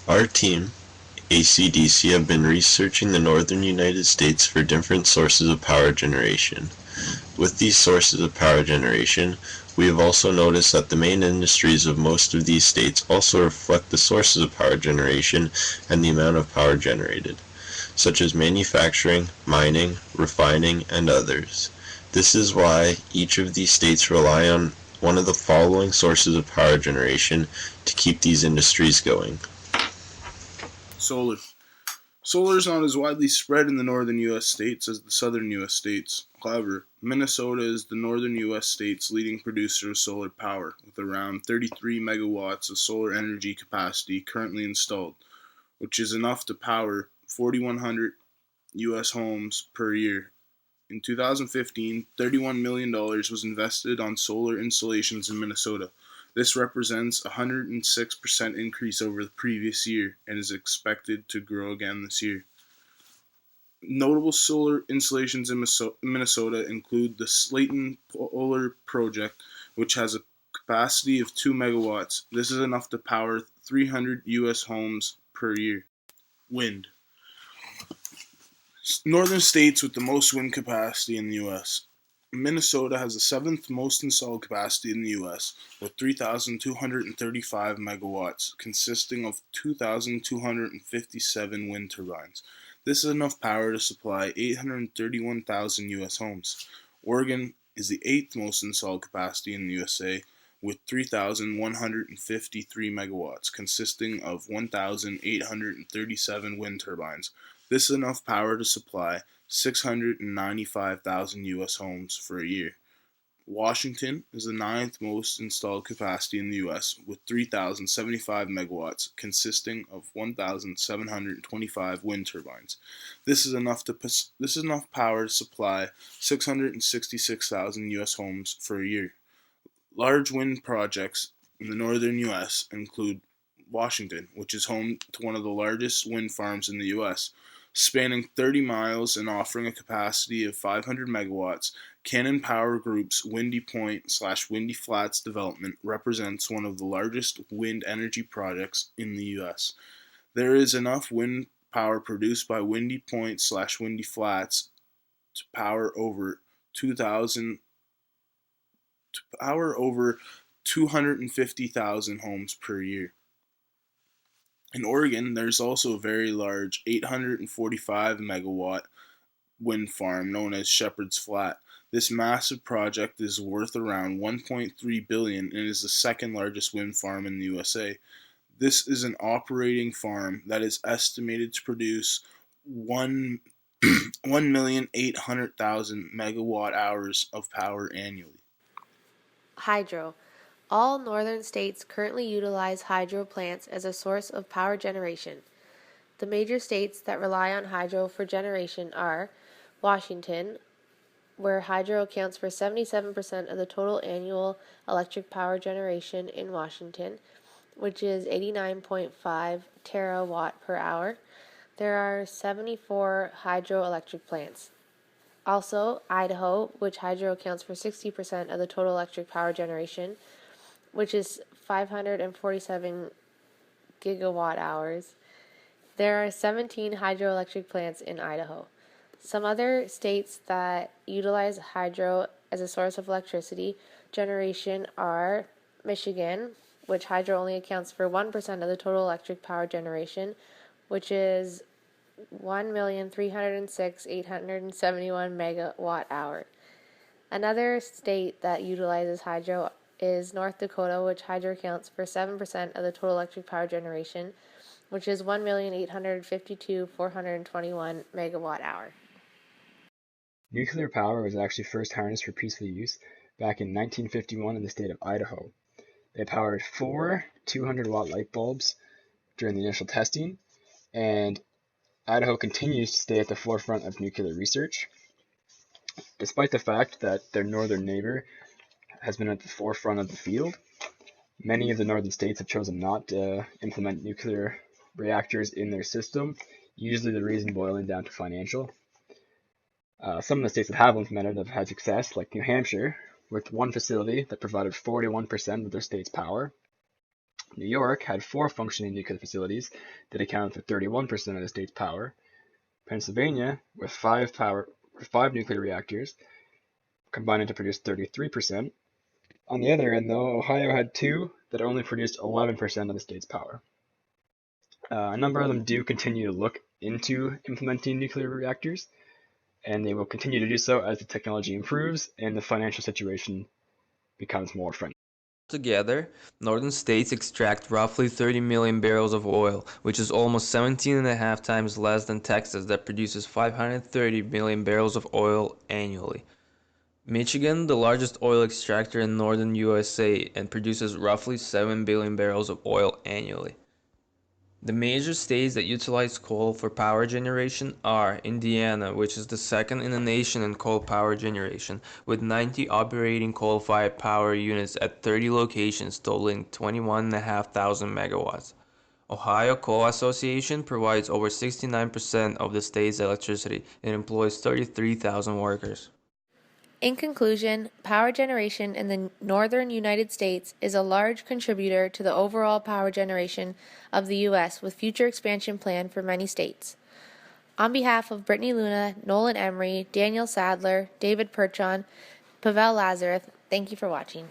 Our team, AC/DC, have been researching the northern United States for different sources of power generation. With these sources of power generation, we have also noticed that the main industries of most of these states also reflect the sources of power generation and the amount of power generated, such as manufacturing, mining, refining, and others. This is why each of these states rely on one of the following sources of power generation to keep these industries going. Solar. Solar is not as widely spread in the northern U.S. states as the southern U.S. states. However, Minnesota is the northern U.S. state's leading producer of solar power, with around 33 megawatts of solar energy capacity currently installed, which is enough to power 4,100 U.S. homes per year. In 2015, $31 million was invested on solar installations in Minnesota. This represents a 106% increase over the previous year and is expected to grow again this year. Notable solar installations in Minnesota include the Slayton Solar Project, which has a capacity of 2 megawatts. This is enough to power 300 U.S. homes per year. Wind. Northern states with the most wind capacity in the U.S. Minnesota has the seventh most installed capacity in the U.S., with 3,235 megawatts, consisting of 2,257 wind turbines. This is enough power to supply 831,000 U.S. homes. Oregon is the eighth most installed capacity in the USA, with 3,153 megawatts, consisting of 1,837 wind turbines. This is enough power to supply 695,000 U.S. homes for a year. Washington is the ninth most installed capacity in the U.S. with 3,075 megawatts, consisting of 1,725 wind turbines. This is enough power to supply 666,000 U.S. homes for a year. Large wind projects in the northern U.S. include Washington, which is home to one of the largest wind farms in the U.S., spanning 30 miles and offering a capacity of 500 megawatts. Cannon Power Group's Windy Point/Windy Flats development represents one of the largest wind energy projects in the U.S. There is enough wind power produced by Windy Point/Windy Flats to power over 250,000 homes per year. In Oregon, there's also a very large 845 megawatt wind farm known as Shepherd's Flat. This massive project is worth around $1.3 billion and is the second largest wind farm in the USA. This is an operating farm that is estimated to produce 1,800,000 megawatt hours of power annually. Hydro. All northern states currently utilize hydro plants as a source of power generation. The major states that rely on hydro for generation are Washington, where hydro accounts for 77% of the total annual electric power generation in Washington, which is 89.5 terawatt per hour. There are 74 hydroelectric plants. Also, Idaho, which hydro accounts for 60% of the total electric power generation, which is 547 gigawatt hours. There are 17 hydroelectric plants in Idaho. Some other states that utilize hydro as a source of electricity generation are Michigan, which hydro only accounts for 1% of the total electric power generation, which is 1,306,871 megawatt hour. Another state that utilizes hydro is North Dakota, which hydro accounts for 7% of the total electric power generation, which is 1,852,421 megawatt hour. Nuclear power was actually first harnessed for peaceful use back in 1951 in the state of Idaho. They powered 4 200-watt light bulbs during the initial testing, and Idaho continues to stay at the forefront of nuclear research. Despite the fact that their northern neighbor has been at the forefront of the field, many of the northern states have chosen not to implement nuclear reactors in their system, usually the reason boiling down to financial. Some of the states that have implemented have had success, like New Hampshire, with one facility that provided 41% of their state's power. New York had 4 functioning nuclear facilities that accounted for 31% of the state's power. Pennsylvania, with 5 nuclear reactors, combining to produce 33%. On the other end, though, Ohio had 2 that only produced 11% of the state's power. A number of them do continue to look into implementing nuclear reactors, and they will continue to do so as the technology improves and the financial situation becomes more friendly. Together, northern states extract roughly 30 million barrels of oil, which is almost 17.5 times less than Texas that produces 530 million barrels of oil annually. Michigan, the largest oil extractor in northern USA, and produces roughly 7 billion barrels of oil annually. The major states that utilize coal for power generation are Indiana, which is the second in the nation in coal power generation, with 90 operating coal-fired power units at 30 locations totaling 21,500 megawatts. Ohio Coal Association provides over 69% of the state's electricity and employs 33,000 workers. In conclusion, power generation in the northern United States is a large contributor to the overall power generation of the U.S., with future expansion planned for many states. On behalf of Brittany Luna, Nolan Emery, Daniel Sadler, David Perchon, Pavel Lazareth, thank you for watching.